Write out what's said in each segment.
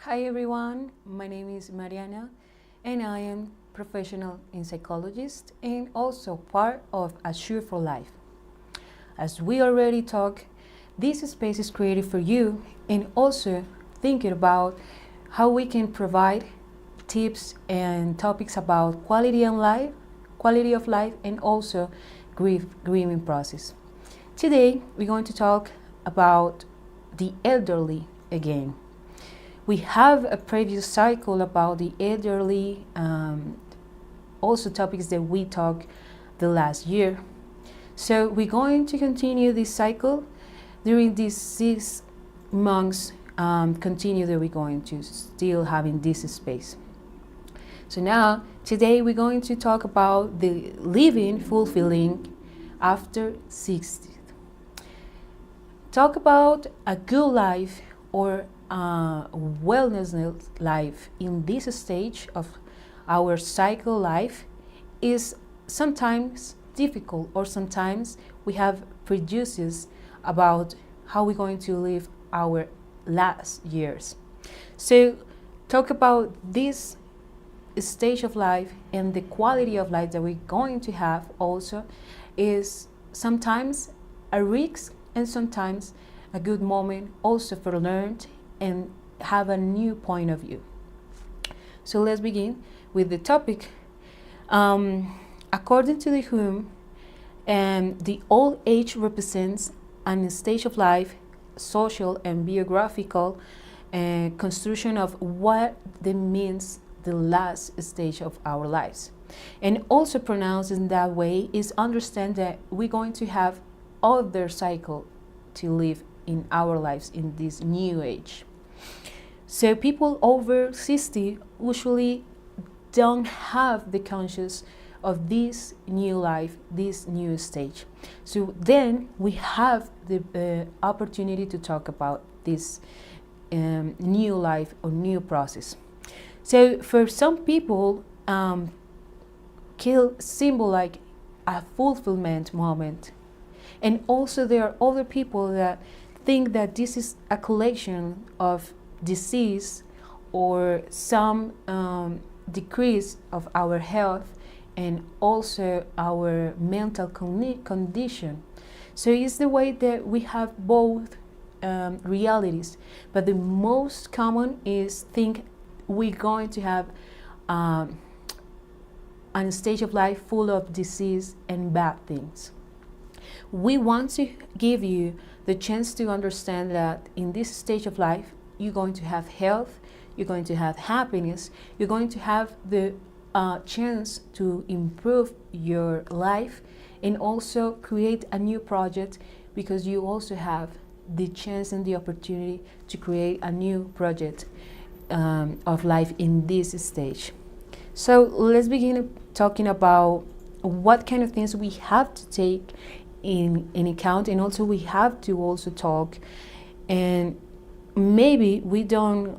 Hi everyone, my name is Mariana and I am professional in psychologist and also part of Assure for Life. As we already talked, this space is created for you and also thinking about how we can provide tips and topics about quality of life and also grieving process. Today we're going to talk about the elderly again. We have a previous cycle about the elderly, also topics that we talked the last year. So we're going to continue this cycle during these 6 months. Continue that we're going to still having this space. So now today we're going to talk about the living fulfilling after 60. Talk about a good life or wellness life in this stage of our cycle life is sometimes difficult, or sometimes we have prejudices about how we're going to live our last years. So talk about this stage of life and the quality of life that we're going to have also is sometimes a risk and sometimes a good moment also for learned and have a new point of view. So let's begin with the topic. According to the Hume, the old age represents an stage of life, social and biographical construction of what that means the last stage of our lives. And also pronounced in that way is understand that we're going to have other cycle to live in our lives in this new age. So people over 60 usually don't have the conscious of this new life, this new stage. So then we have the opportunity to talk about this new life or new process. So for some people, kill symbol like a fulfillment moment. And also there are other people that think that this is a collection of disease or some decrease of our health and also our mental condition. So it's the way that we have both realities, but the most common is think we're going to have a stage of life full of disease and bad things. We want to give you the chance to understand that in this stage of life, you're going to have health, you're going to have happiness, you're going to have the chance to improve your life and also create a new project, because you also have the chance and the opportunity to create a new project of life in this stage. So let's begin talking about what kind of things we have to take in account, and also we have to also talk and maybe we don't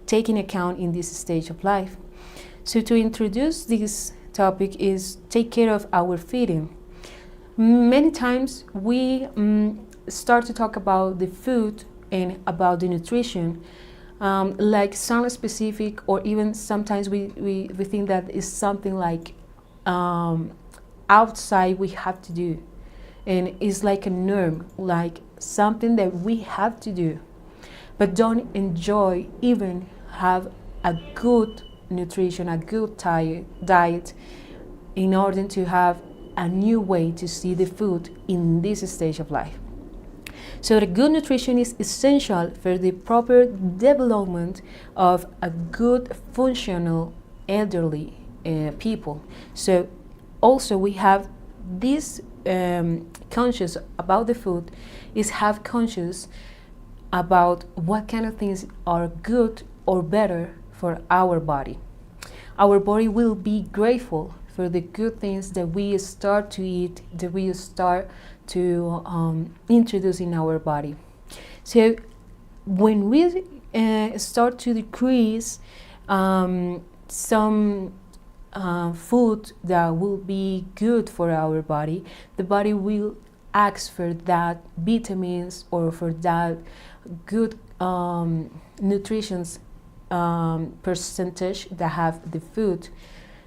take in account in this stage of life. So to introduce this topic is take care of our feeding. Many times we start to talk about the food and about the nutrition like some specific, or even sometimes we think that is something like outside we have to do, and it's like a norm, like something that we have to do, but don't enjoy even have a good nutrition, a good diet in order to have a new way to see the food in this stage of life. So the good nutrition is essential for the proper development of a good functional elderly people. So also we have this conscious about the food, is have conscious about what kind of things are good or better for our body. Our body will be grateful for the good things that we start to eat, that we start to introduce in our body. So when we start to decrease some food that will be good for our body, the body will ask for that vitamins or for that good nutrition percentage that have the food,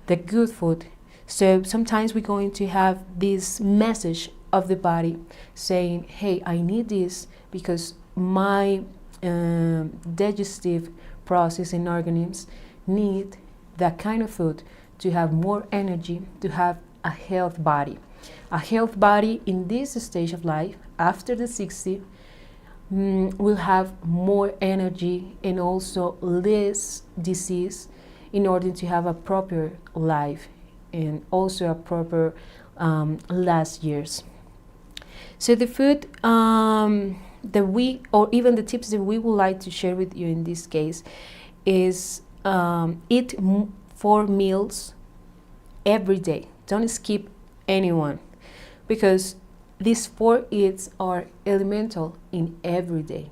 the good food. So sometimes we're going to have this message of the body saying, hey, I need this because my digestive process and organisms need that kind of food to have more energy, to have a health body. A health body in this stage of life, after the 60, will have more energy and also less disease in order to have a proper life and also a proper last years. So the food that we, or even the tips that we would like to share with you in this case is eat 4 meals every day. Don't skip anyone, because these 4 eats are elemental in every day.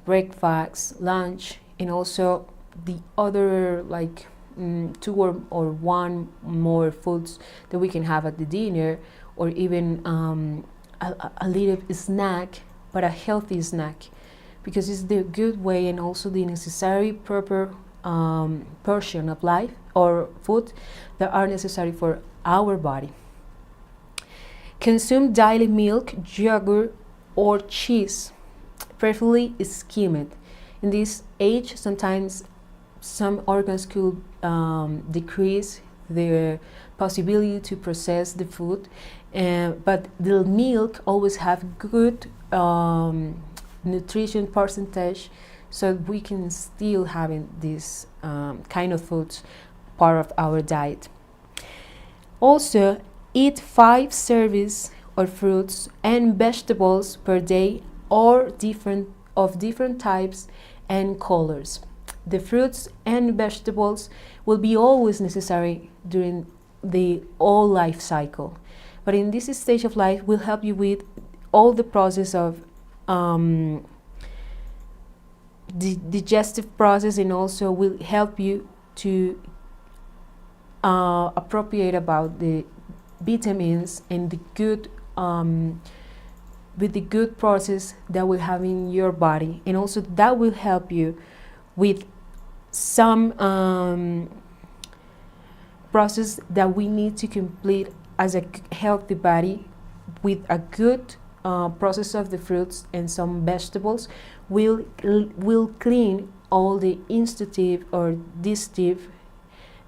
Breakfast, lunch, and also the other like 2 or 1 more foods that we can have at the dinner, or even a little snack, but a healthy snack, because it's the good way and also the necessary proper portion of life or food that are necessary for our body. Consume daily milk, yogurt, or cheese, preferably skimmed. In this age, sometimes some organs could decrease the possibility to process the food, but the milk always have good nutrition percentage, so we can still having this kind of foods part of our diet. Also, eat 5 servings of fruits and vegetables per day, or different types and colors. The fruits and vegetables will be always necessary during the whole life cycle, but in this stage of life will help you with all the process of the digestive process, and also will help you to appropriate about the vitamins and the good with the good process that will have in your body, and also that will help you with some process that we need to complete as a healthy body. With a good process of the fruits and some vegetables will clean all the institutive or digestive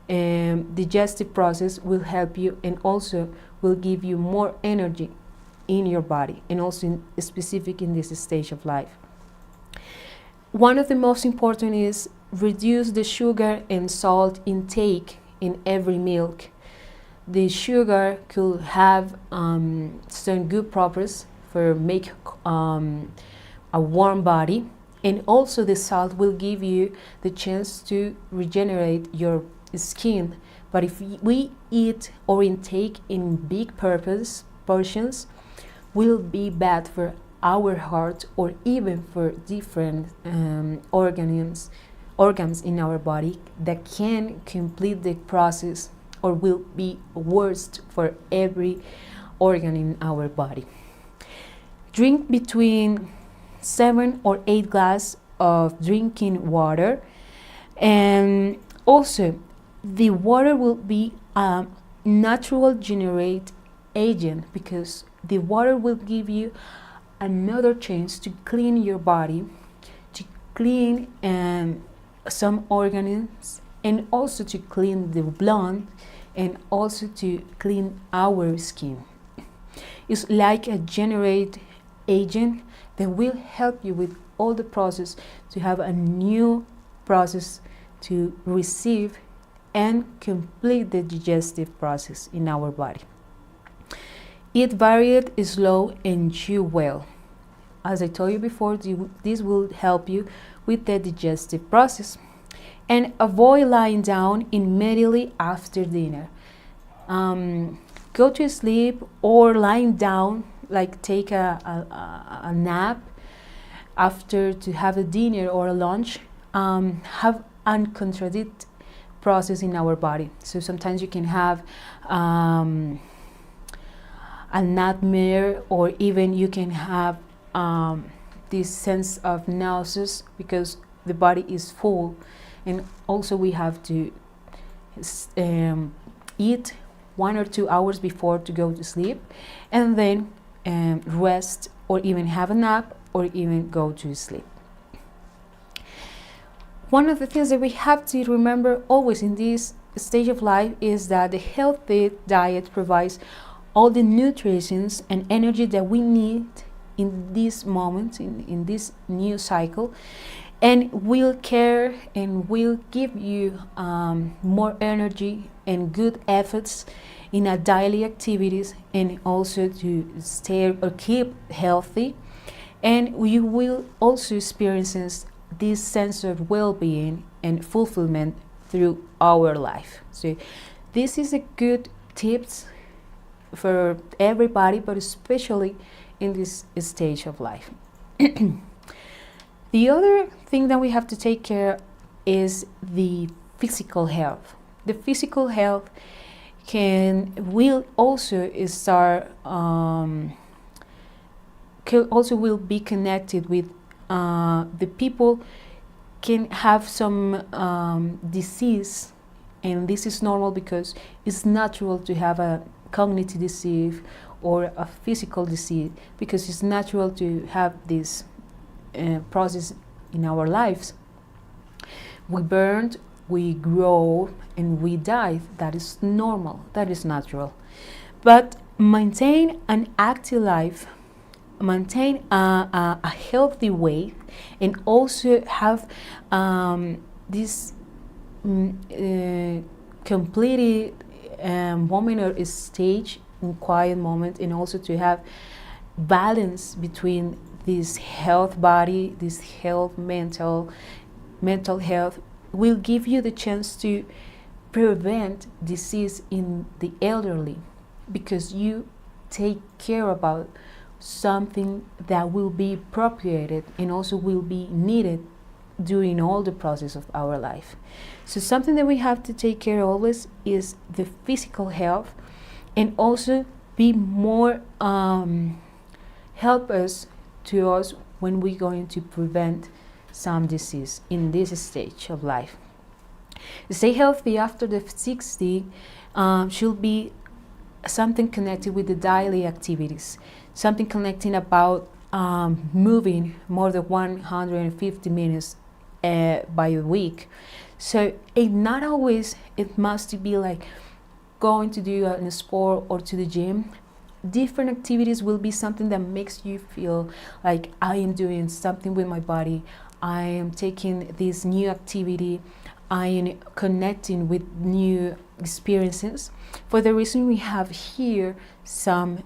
digestive process, will help you, and also will give you more energy in your body, and also specific in this stage of life. One of the most important is reduce the sugar and salt intake in every meal. The sugar could have some good properties for make a warm body, and also the salt will give you the chance to regenerate your skin. But if we eat or intake in big portions, will be bad for our heart, or even for different organs in our body that can complete the process, or will be worst for every organ in our body. Drink between 7 or 8 glasses of drinking water, and also the water will be a natural generate agent, because the water will give you another chance to clean your body, to clean some organs, and also to clean the blood, and also to clean our skin. It's like a generate agent that will help you with all the process to have a new process to receive and complete the digestive process in our body. Eat varied, slow, and chew well. As I told you before, this will help you with the digestive process. And avoid lying down immediately after dinner. Go to sleep or lying down, like take a nap after to have a dinner or a lunch, have uncontradicted process in our body. So sometimes you can have a nightmare, or even you can have this sense of nausea because the body is full. and also we have to eat 1 or 2 hours before to go to sleep, and then rest or even have a nap or even go to sleep. One of the things that we have to remember always in this stage of life is that the healthy diet provides all the nutrients and energy that we need in this moment, in this new cycle, and will care and will give you more energy and good efforts in our daily activities, and also to stay or keep healthy. And you will also experience this sense of well-being and fulfillment through our life. So this is a good tips for everybody, but especially in this stage of life. The other thing that we have to take care is the physical health. The physical health will also will be connected with the people can have some disease, and this is normal because it's natural to have a cognitive disease or a physical disease, because it's natural to have this process in our lives. We burn, we grow, and we die. That is normal, that is natural. But maintain an active life, maintain a healthy weight, and also have this completed moment or stage in quiet moment, and also to have balance between this health body, this health mental health, will give you the chance to prevent disease in the elderly, because you take care about something that will be appropriated and also will be needed during all the process of our life. So something that we have to take care always is the physical health, and also be more help us when we're going to prevent some disease in this stage of life. Stay healthy after the 60 should be something connected with the daily activities, something connecting about moving more than 150 minutes by a week. So not always it must be like going to do a sport or to the gym. Different activities will be something that makes you feel like I am doing something with my body, I am taking this new activity, I am connecting with new experiences. For the reason, we have here some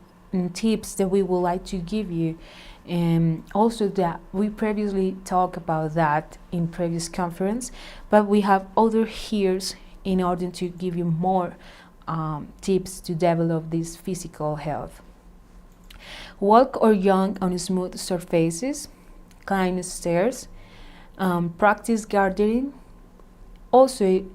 tips that we would like to give you, and also that we previously talked about that in previous conference, but we have other here in order to give you more tips to develop this physical health. Walk or jog on smooth surfaces, climb stairs, practice gardening. Also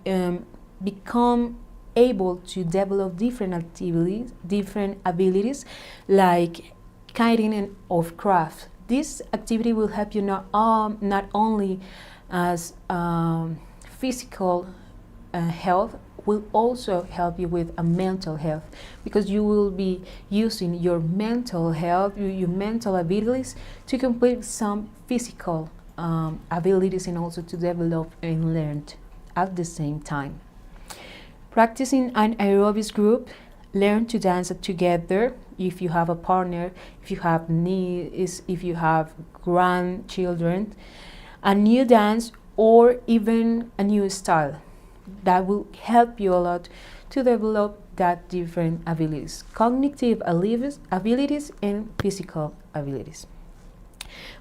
become able to develop different activities, different abilities, like kiting and of craft. This activity will help you not only as physical health, will also help you with a mental health, because you will be using your mental health, your mental abilities to complete some physical abilities, and also to develop and learn at the same time. Practicing an aerobics group, learn to dance together if you have a partner, if you have nieces, if you have grandchildren, a new dance or even a new style. That will help you a lot to develop that different abilities, cognitive abilities and physical abilities.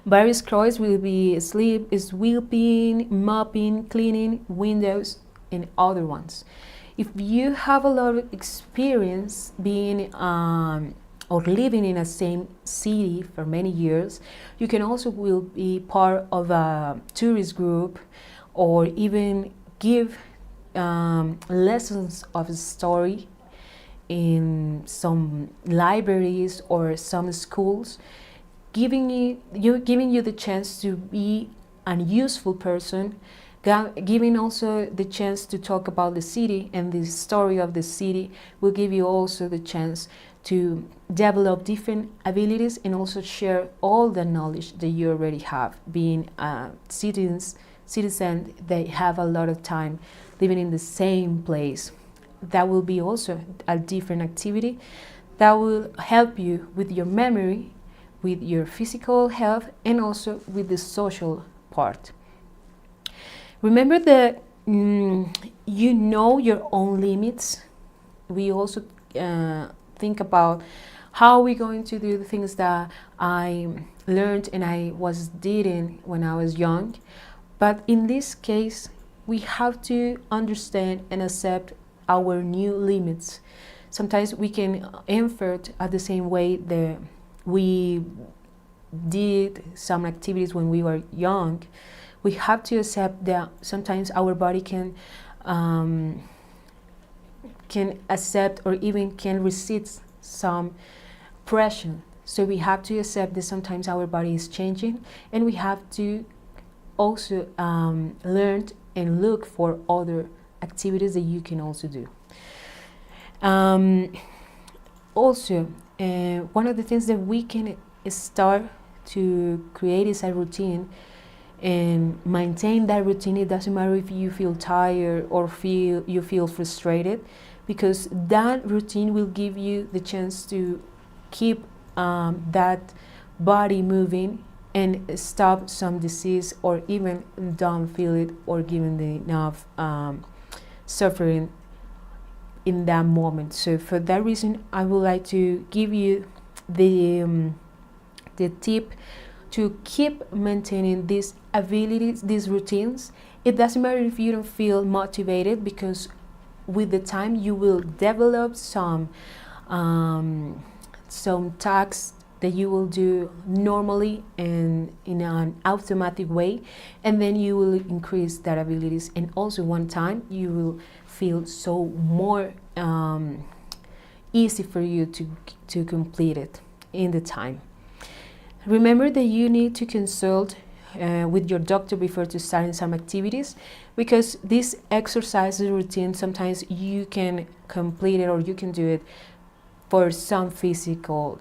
Various chores will be sweeping, mopping, cleaning windows, and other ones. If you have a lot of experience being or living in the same city for many years, you can also will be part of a tourist group, or even give lessons of story in some libraries or some schools, giving you the chance to be a useful person, Giving also the chance to talk about the city and the story of the city will give you also the chance to develop different abilities and also share all the knowledge that you already have. Being citizen, they have a lot of time living in the same place. That will be also a different activity that will help you with your memory, with your physical health, and also with the social part. Remember that you know your own limits. We also think about how we're going to do the things that I learned and I was doing when I was young. But in this case, we have to understand and accept our new limits. Sometimes we can effort at the same way that we did some activities when we were young. We have to accept that sometimes our body can accept or even can resist some pressure. So we have to accept that sometimes our body is changing, and we have to also learn and look for other activities that you can also do. Also, one of the things that we can start to create is a routine and maintain that routine. It doesn't matter if you feel tired or you feel frustrated, because that routine will give you the chance to keep that body moving and stop some disease, or even don't feel it or given the enough suffering in that moment. So for that reason, I would like to give you the tip to keep maintaining these abilities, these routines. It doesn't matter if you don't feel motivated, because with the time you will develop some tasks that you will do normally and in an automatic way, and then you will increase that abilities, and also one time you will feel so more easy for you to complete it in the time. Remember that you need to consult with your doctor before to starting some activities, because this exercise routine, sometimes you can complete it or you can do it for some physical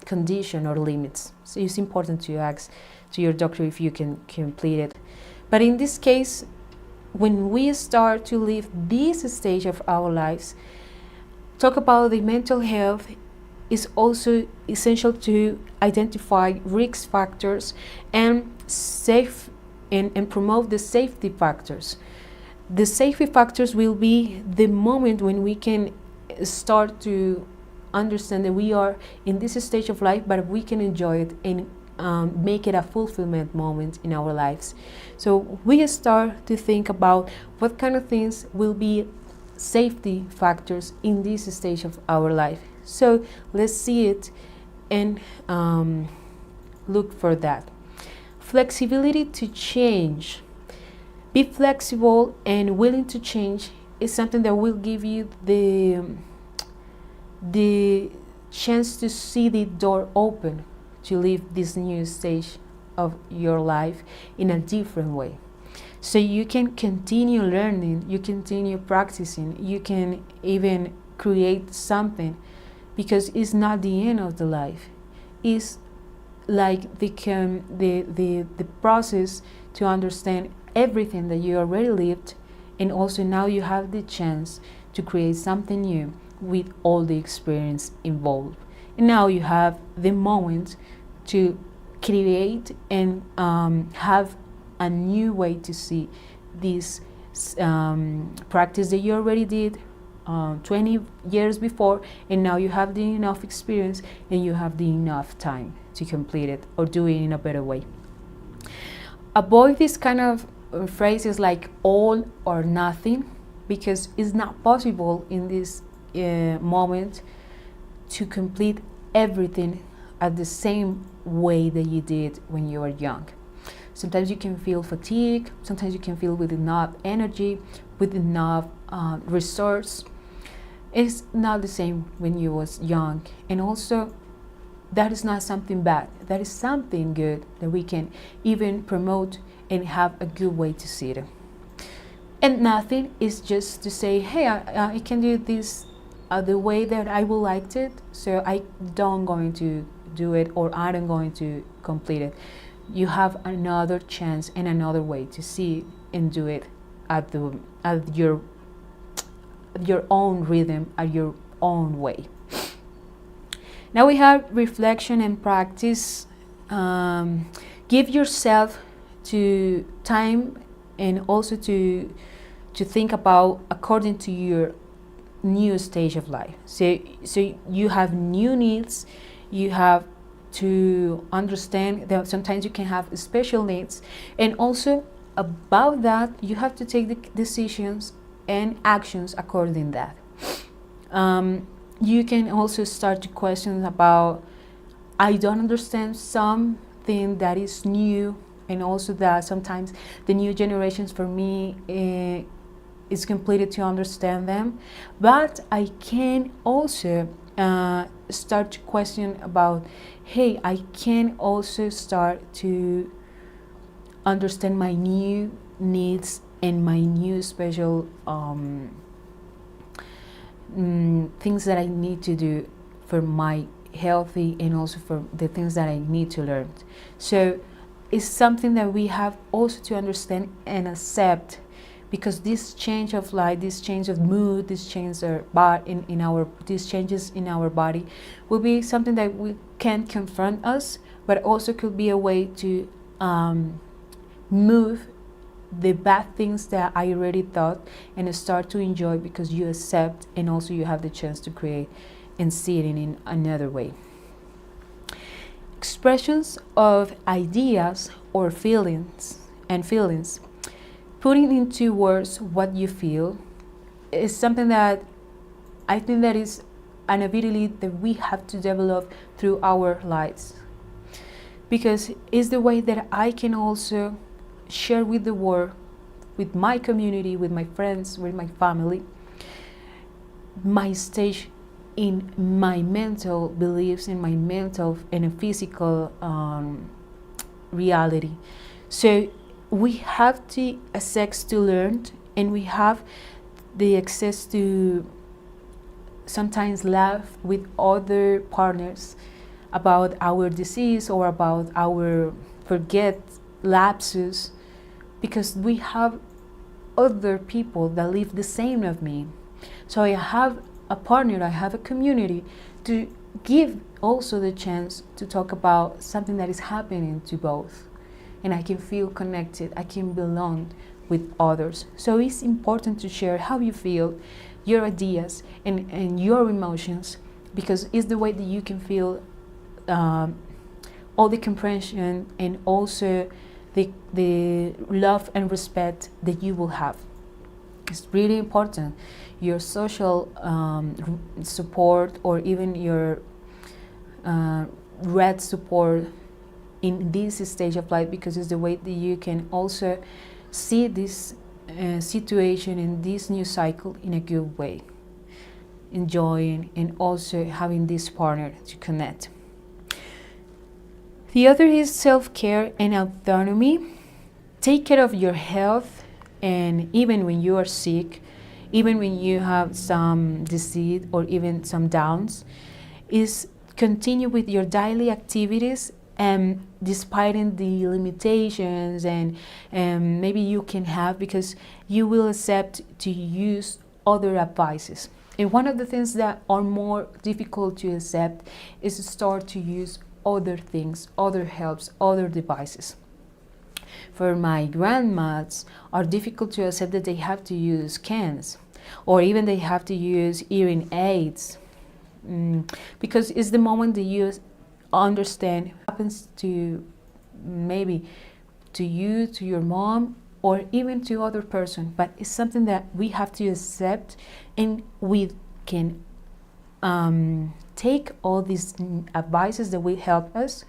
condition or limits. So it's important to ask to your doctor if you can complete it. But in this case, when we start to live this stage of our lives, talk about the mental health is also essential to identify risk factors and promote the safety factors. The safety factors will be the moment when we can start to understand that we are in this stage of life, but we can enjoy it and make it a fulfillment moment in our lives. So we start to think about what kind of things will be safety factors in this stage of our life. So let's see it and look for that. Flexibility to change. Be flexible and willing to change is something that will give you the chance to see the door open to live this new stage of your life in a different way. So you can continue learning, you continue practicing, you can even create something, because it's not the end of the life. It's like the process to understand everything that you already lived, and also now you have the chance to create something new with all the experience involved. And now you have the moment to create and have a new way to see this practice that you already did 20 years before, and now you have the enough experience and you have the enough time to complete it or do it in a better way. Avoid this kind of phrases like all or nothing, because it's not possible in this moment to complete everything at the same way that you did when you were young. Sometimes you can feel fatigue, sometimes you can feel with enough energy, with enough resource. It's not the same when you was young. And also that is not something bad. That is something good that we can even promote and have a good way to see it. And nothing is just to say, hey, I can do this the way that I would like it, so I don't going to do it, or I don't going to complete it. You have another chance and another way to see it and do it at your own rhythm, at your own way. Now we have reflection and practice. Give yourself to time and also to think about according to your new stage of life. So you have new needs. You have to understand that sometimes you can have special needs, and also about that you have to take the decisions and actions according to that. You can also start to question about, I don't understand something that is new, and also that sometimes the new generations for me is completed to understand them. But I can also start to question about, hey, I can also start to understand my new needs and my new special things that I need to do for my healthy, and also for the things that I need to learn. So it's something that we have also to understand and accept, because this change of life, this change of mood, this change these changes in our body will be something that we can confront us, but also could be a way to move the bad things that I already thought and start to enjoy, because you accept and also you have the chance to create and see it in another way. Expressions of ideas or feelings. Putting into words what you feel is something that I think that is an ability that we have to develop through our lives, because it's the way that I can also share with the world, with my community, with my friends, with my family, my stage in my mental beliefs, in my mental and physical reality. So we have the access to learn, and we have the access to sometimes laugh with other partners about our disease or about our forget lapses, because we have other people that live the same as me. So I have a partner, I have a community to give also the chance to talk about something that is happening to both, and I can feel connected, I can belong with others. So it's important to share how you feel, your ideas and your emotions, because it's the way that you can feel all the comprehension and also the love and respect that you will have. It's really important. Your social support, or even your red support in this stage of life, because it's the way that you can also see this situation in this new cycle in a good way, enjoying and also having this partner to connect. The other is self-care and autonomy. Take care of your health, and even when you are sick, even when you have some disease or even some downs, is continue with your daily activities, and despite the limitations and maybe you can have, because you will accept to use other advices. And one of the things that are more difficult to accept is to start to use other things, other helps, other devices. For my grandmas, are difficult to accept that they have to use cans, or even they have to use hearing aids, because it's the moment that you understand what happens to maybe to you, to your mom, or even to other person. But it's something that we have to accept, and we can take all these advices that will help us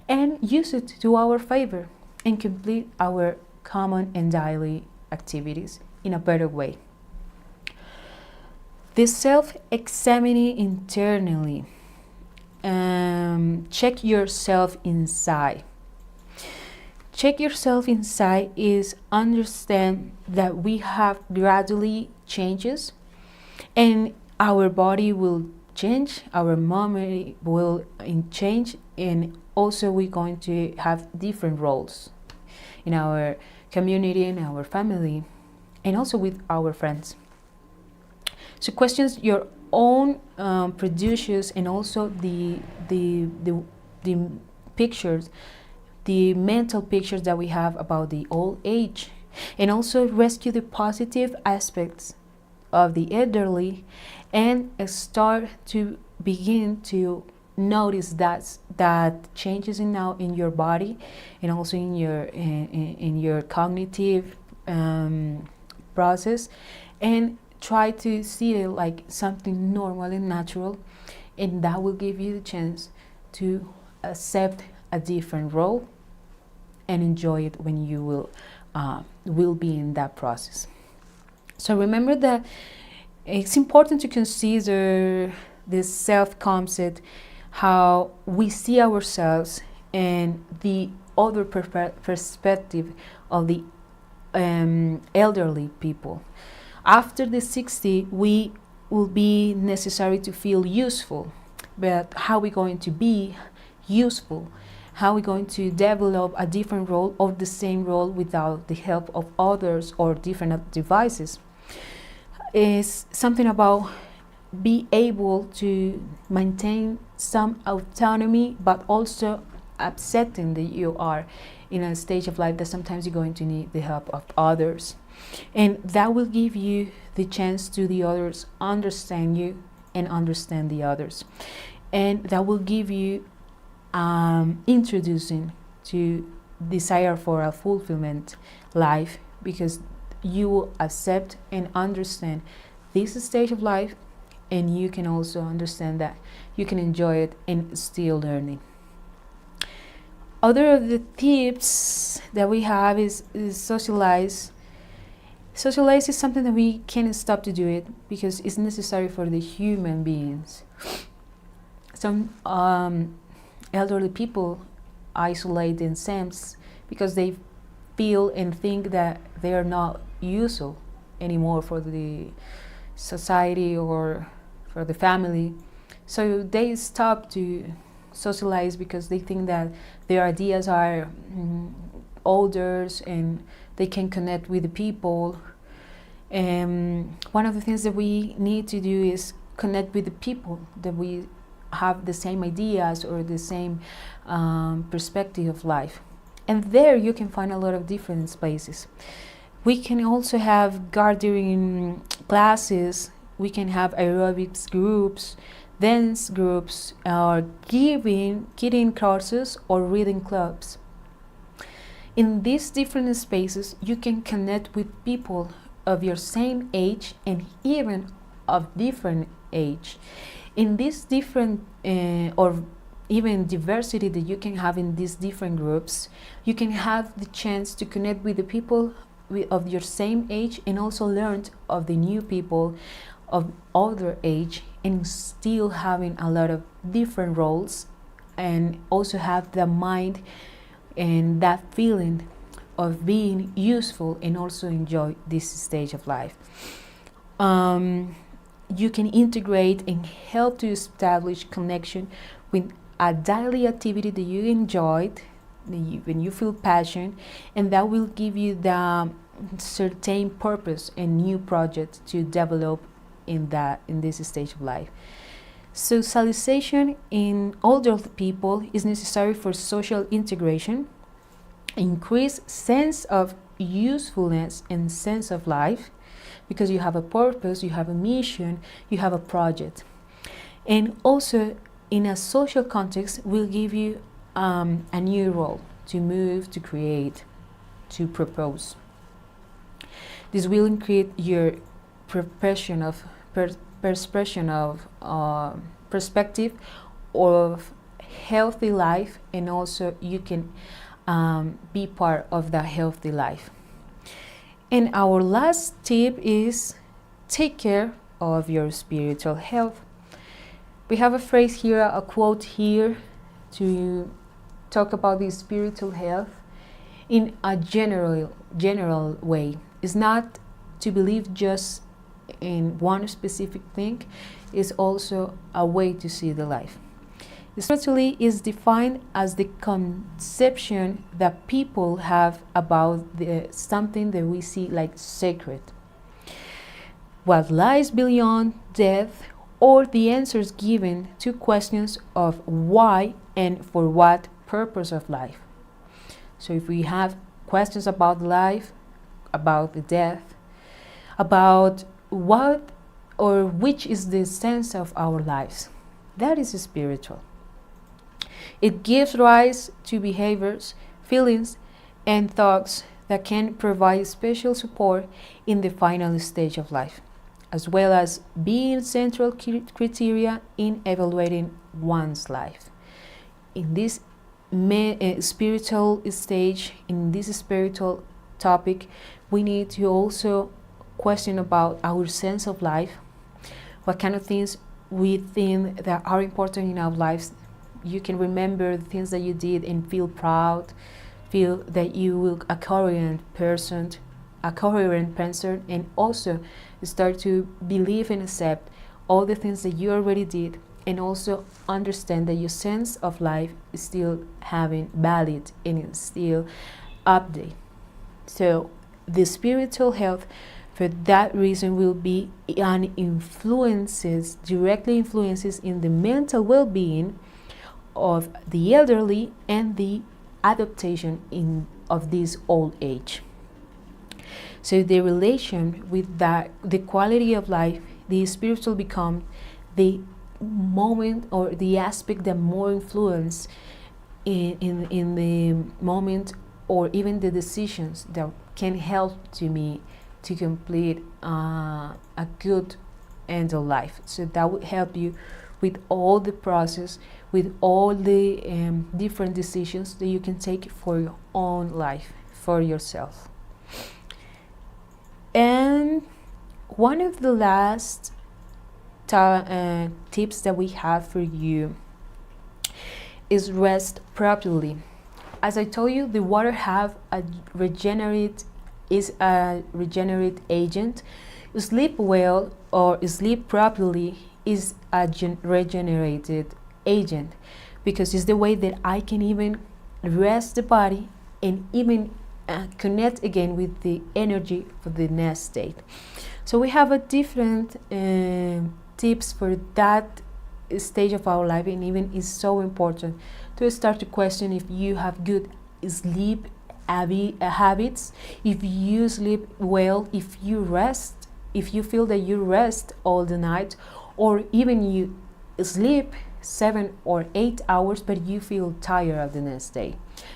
and use it to our favor and complete our common and daily activities in a better way. The self-examining internally. check yourself inside. Check yourself inside is understand that we have gradually changes, and our body will change, our memory will change, and also we're going to have different roles in our community, in our family, and also with our friends. So questions your own prejudices, and also the pictures, the mental pictures that we have about the old age, and also rescue the positive aspects of the elderly, and start to begin to notice that changes in your body, and also in your cognitive process, and try to see it like something normal and natural, and that will give you the chance to accept a different role and enjoy it when you will be in that process. So remember that it's important to consider this self-concept, how we see ourselves, and the other perspective of the elderly people. After the 60, we will be necessary to feel useful, but how are we going to be useful? How are we going to develop a different role or the same role without the help of others or different devices? Is something about be able to maintain some autonomy, but also accepting that you are in a stage of life that sometimes you're going to need the help of others, and that will give you the chance to the others understand you and understand the others, and that will give you introducing to desire for a fulfillment life, because you will accept and understand this stage of life, and you can also understand that you can enjoy it and still learning. Other of the tips that we have is socialize. Socialize is something that we can't stop to do it because it's necessary for the human beings. Some elderly people isolate themselves because they feel and think that they are not useful anymore for the society or for the family. So they stop to socialize because they think that their ideas are older and they can connect with the people. And one of the things that we need to do is connect with the people that we have the same ideas or the same perspective of life. And there you can find a lot of different spaces. We can also have gardening classes, we can have aerobics groups, dance groups, or kidding courses or reading clubs. In these different spaces, you can connect with people of your same age and even of different age. In this different or even diversity that you can have in these different groups, you can have the chance to connect with the people of your same age and also learn of the new people of older age, and still having a lot of different roles, and also have the mind and that feeling of being useful and also enjoy this stage of life. You can integrate and help to establish connection with a daily activity that you enjoyed, when you feel passion, and that will give you the certain purpose and new projects to develop in this stage of life. Socialization in older people is necessary for social integration, increase sense of usefulness and sense of life, because you have a purpose, you have a mission, you have a project. And also in a social context will give you a new role to move, to create, to propose. This will increase your perception of perspective of healthy life, and also you can be part of that healthy life. And our last tip is take care of your spiritual health. We have a phrase here, a quote here to talk about the spiritual health in a general way. It's not to believe just in one specific thing, it's also a way to see the life. Spirituality is defined as the conception that people have about something that we see like sacred, what lies beyond death, or the answers given to questions of why and for what purpose of life. So if we have questions about life, about the death, about what or which is the sense of our lives, that is spiritual. It gives rise to behaviors, feelings, and thoughts that can provide special support in the final stage of life, as well as being central criteria in evaluating one's life. In this spiritual stage, in this spiritual topic, we need to also question about our sense of life, what kind of things we think that are important in our lives. You can remember the things that you did and feel proud, feel that you will a coherent person, and also start to believe and accept all the things that you already did, and also understand that your sense of life is still having valid and it's still update. So the spiritual health for that reason will be directly influences in the mental well-being of the elderly and the adaptation of this old age. So the relation with that, the quality of life, the spiritual become the moment or the aspect that more influence in the moment, or even the decisions that can help to me to complete a good end of life. So that would help you with all the process, with all the different decisions that you can take for your own life, for yourself. And one of the last tips that we have for you is rest properly. As I told you, the water is a regenerate agent. Sleep well or sleep properly is a regenerated agent, because it's the way that I can even rest the body and even connect again with the energy for the next state. So we have a different tips for that stage of our life, and even is so important to start to question if you have good sleep habits, if you sleep well, if you rest, if you feel that you rest all the night, or even you sleep 7 or 8 hours but you feel tired of the next day.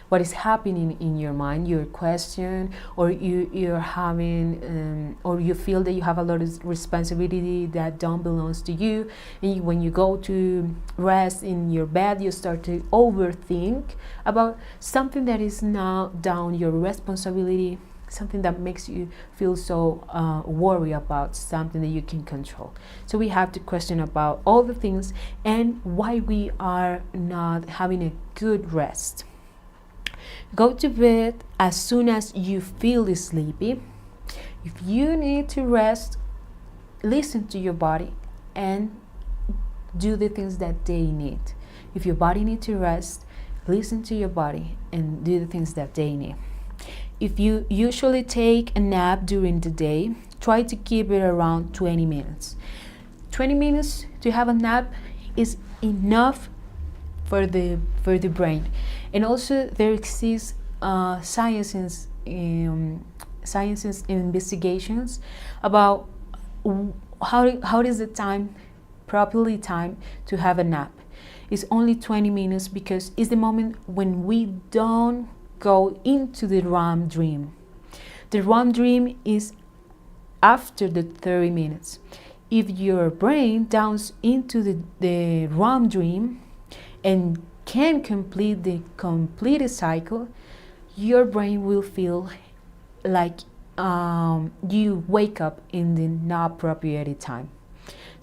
What is happening in your mind, your question, or you're having or you feel that you have a lot of responsibility that don't belongs to you, and when you go to rest in your bed you start to overthink about something that is not down your responsibility, something that makes you feel so worried about something that you can control. So we have to question about all the things and why we are not having a good rest. Go to bed as soon as you feel sleepy. If you need to rest, listen to your body and do the things that they need. If your body needs to rest, listen to your body and do the things that they need. If you usually take a nap during the day, try to keep it around 20 minutes. 20 minutes to have a nap is enough for the brain. And also there exists sciences investigations about how is the time properly time to have a nap. It's only 20 minutes because it's the moment when we don't go into the REM dream. The REM dream is after the 30 minutes. If your brain downs into the REM dream and can complete the completed cycle, your brain will feel like you wake up in the not appropriate time.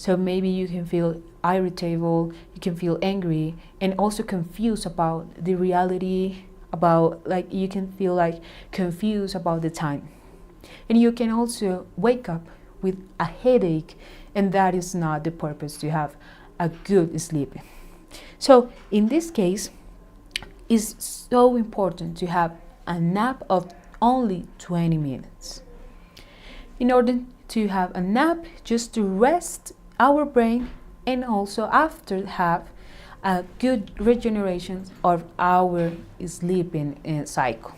So maybe you can feel irritable, you can feel angry, and also confused about the reality, about like you can feel like confused about the time. And you can also wake up with a headache, and that is not the purpose to have a good sleep. So in this case, it's so important to have a nap of only 20 minutes. In order to have a nap, just to rest our brain, and also after have a good regeneration of our sleeping cycle.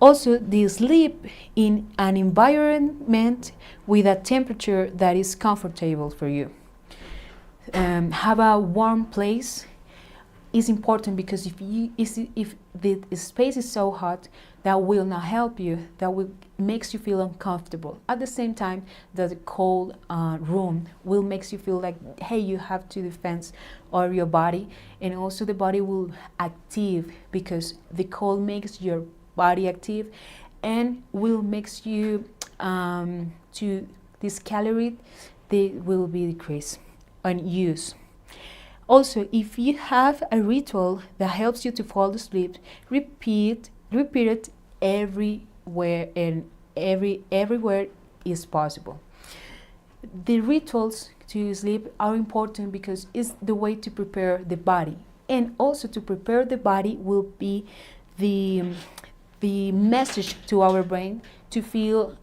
Also, the sleep in an environment with a temperature that is comfortable for you. Have a warm place is important, because if the space is so hot, that will not help you, that will makes you feel uncomfortable. At the same time, the cold room will makes you feel like, hey, you have to defend or your body, and also the body will active, because the cold makes your body active and will makes you to this calorie, they will be decreased and use. Also, if you have a ritual that helps you to fall asleep, repeat it everywhere, and everywhere is possible. The rituals to sleep are important because it's the way to prepare the body, and also to prepare the body will be the message to our brain to feel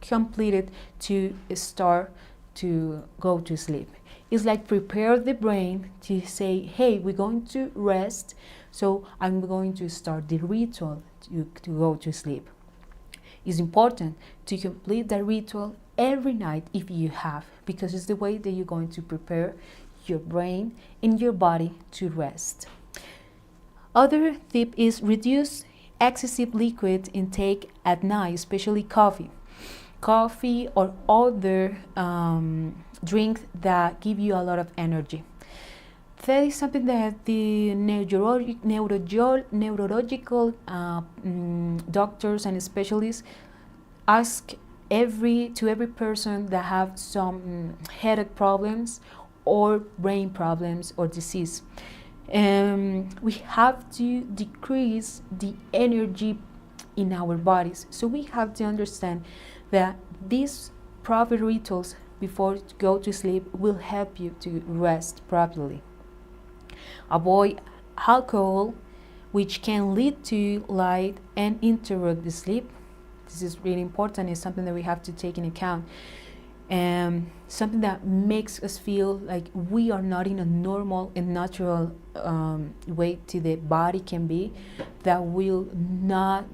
completed, to start to go to sleep. It's like prepare the brain to say, hey, we're going to rest, so I'm going to start the ritual to go to sleep. It's important to complete the ritual every night if you have, because it's the way that you're going to prepare your brain and your body to rest. Other tip is reduce excessive liquid intake at night, especially coffee or other drinks that give you a lot of energy. That is something that the neurological doctors and specialists ask every person that have some headache problems or brain problems or disease. We have to decrease the energy in our bodies. So we have to understand that these proper rituals before to go to sleep will help you to rest properly. Avoid alcohol, which can lead to light and interrupt the sleep. This is really important. It's something that we have to take into account. Something that makes us feel like we are not in a normal and natural way to the body can be, that will not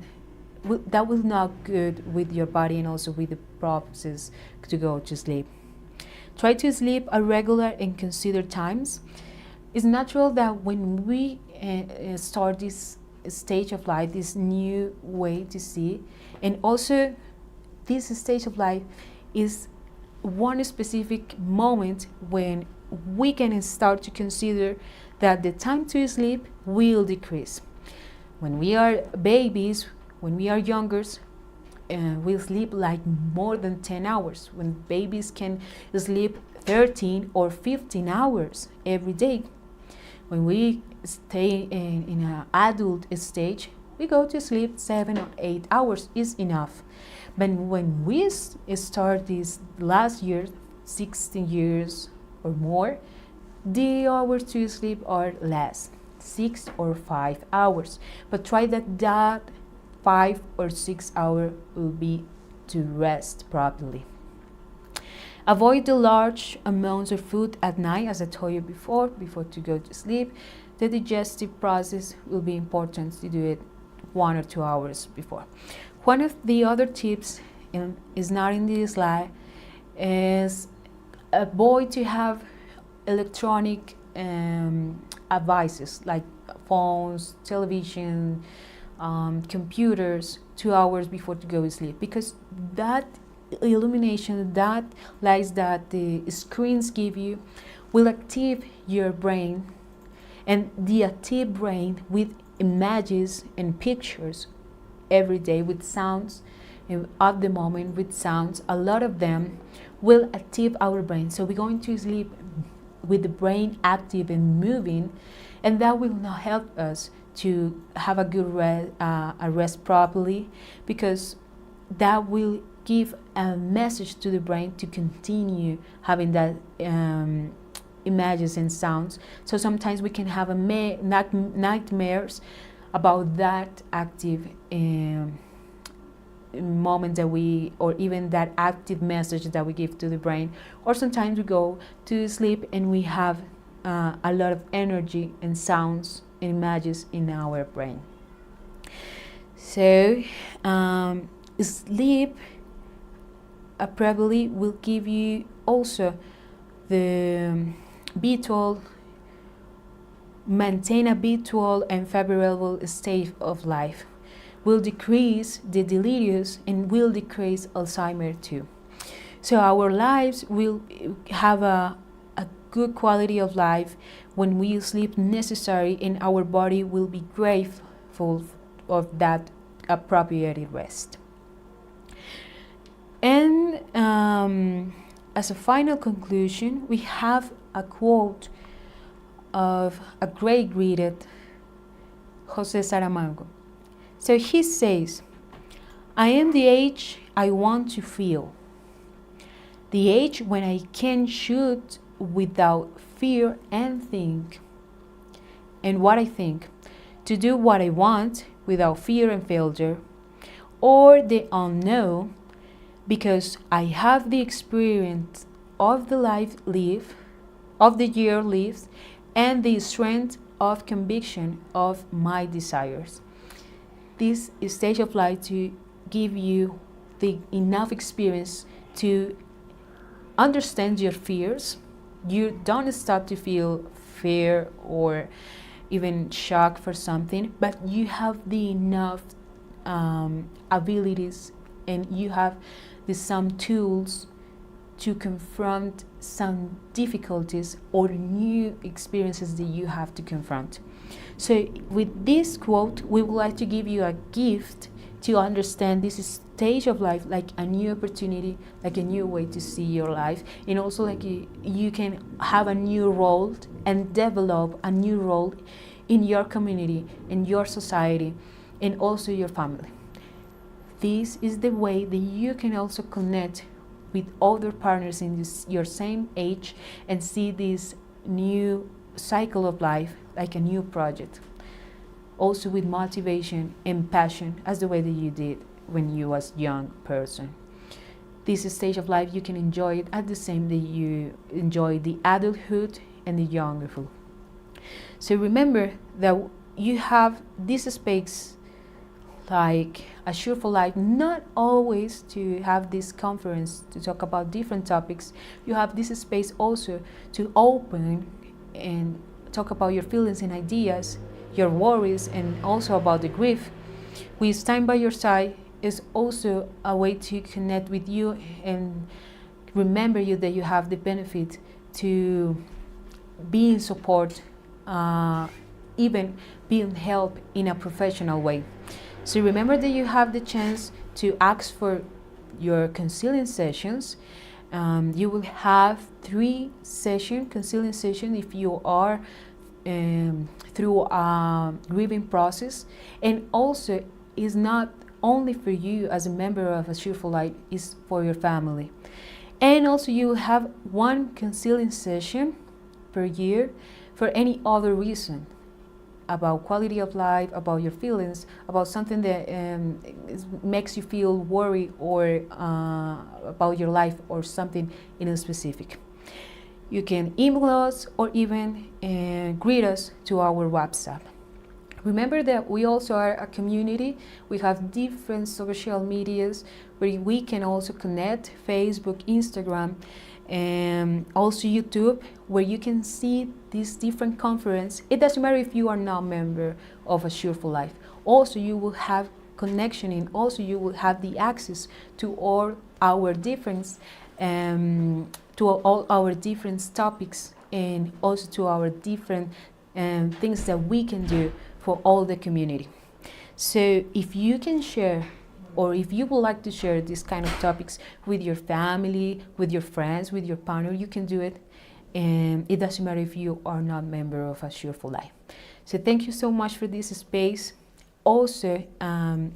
good with your body and also with the process to go to sleep. Try to sleep at regular and considered times. It's natural that when we start this stage of life, this new way to see, and also this stage of life is one specific moment when we can start to consider that the time to sleep will decrease. When we are babies, when we are younger, we'll sleep like more than 10 hours. When babies can sleep 13 or 15 hours every day. When we stay in an adult stage, we go to sleep 7 or 8 hours is enough. But when we start this last year, 16 years or more, the hours to sleep are less, 6 or 5 hours. But try that 5 or 6 hours will be to rest properly. Avoid the large amounts of food at night, as I told you before to go to sleep. The digestive process will be important to do it 1 or 2 hours before. One of the other tips is not in this slide, is avoid to have electronic devices like phones, television, computers 2 hours before to go to sleep, because that illumination, that lights that the screens give you will active your brain, and the active brain with images and pictures every day, with sounds at the moment with sounds, a lot of them will active our brain. So we're going to sleep with the brain active and moving, and that will not help us to have a good rest properly, because that will give a message to the brain to continue having that images and sounds. So sometimes we can have nightmares about that active moment that we, or even that active message that we give to the brain. Or sometimes we go to sleep and we have a lot of energy and sounds and images in our brain. So sleep probably will give you also the B12, maintain a B12 and favorable state of life, will decrease the delirious and will decrease Alzheimer too. So our lives will have a good quality of life when we sleep necessary, and our body will be grateful of that appropriate rest. And as a final conclusion, we have a quote of a great reader, Jose Saramago. So he says, "I am the age I want to feel, the age when I can shoot without fear and think. And what I think, to do what I want without fear and failure, or the unknown, because I have the experience of the life lived, of the year lived, and the strength of conviction of my desires." This stage of life to give you the enough experience to understand your fears. You don't stop to feel fear or even shock for something, but you have the enough abilities, and you have some tools to confront some difficulties or new experiences that you have to confront. So with this quote, we would like to give you a gift to understand this stage of life like a new opportunity, like a new way to see your life, and also like you can have a new role and develop a new role in your community, in your society, and also your family. This is the way that you can also connect with other partners in your same age and see this new cycle of life like a new project, also with motivation and passion as the way that you did when you was young person. This stage of life you can enjoy it at the same that you enjoy the adulthood and the younghood. So remember that you have this space like Assure for Life, not always to have this conference to talk about different topics. You have this space also to open and talk about your feelings and ideas, your worries, and also about the grief. We stand by your side is also a way to connect with you and remember you that you have the benefit to be in support, even being helped in a professional way. So remember that you have the chance to ask for your counseling sessions. You will have 3 counseling sessions if you are through a grieving process, and also is not only for you as a member of Assure for Life, is for your family. And also you will have 1 counseling session per year for any other reason, about quality of life, about your feelings, about something that makes you feel worried, or about your life, or something in a specific. You can email us or even greet us to our WhatsApp. Remember that we also are a community. We have different social medias where we can also connect: Facebook, Instagram, and also YouTube, where you can see these different conferences. It doesn't matter if you are not a member of Assure for Life. Also, you will have connection, and also you will have the access to all our different topics, and also to our different things that we can do for all the community. So if you can share or if you would like to share this kind of topics with your family, with your friends, with your partner, you can do it. And it doesn't matter if you are not a member of Assure for Life. So thank you so much for this space. Also,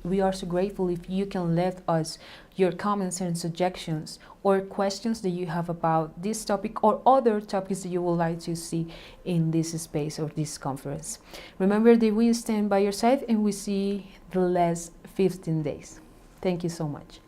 we are so grateful if you can leave us your comments and suggestions or questions that you have about this topic or other topics that you would like to see in this space or this conference. Remember that we stand by your side and we see the last 15 days. Thank you so much.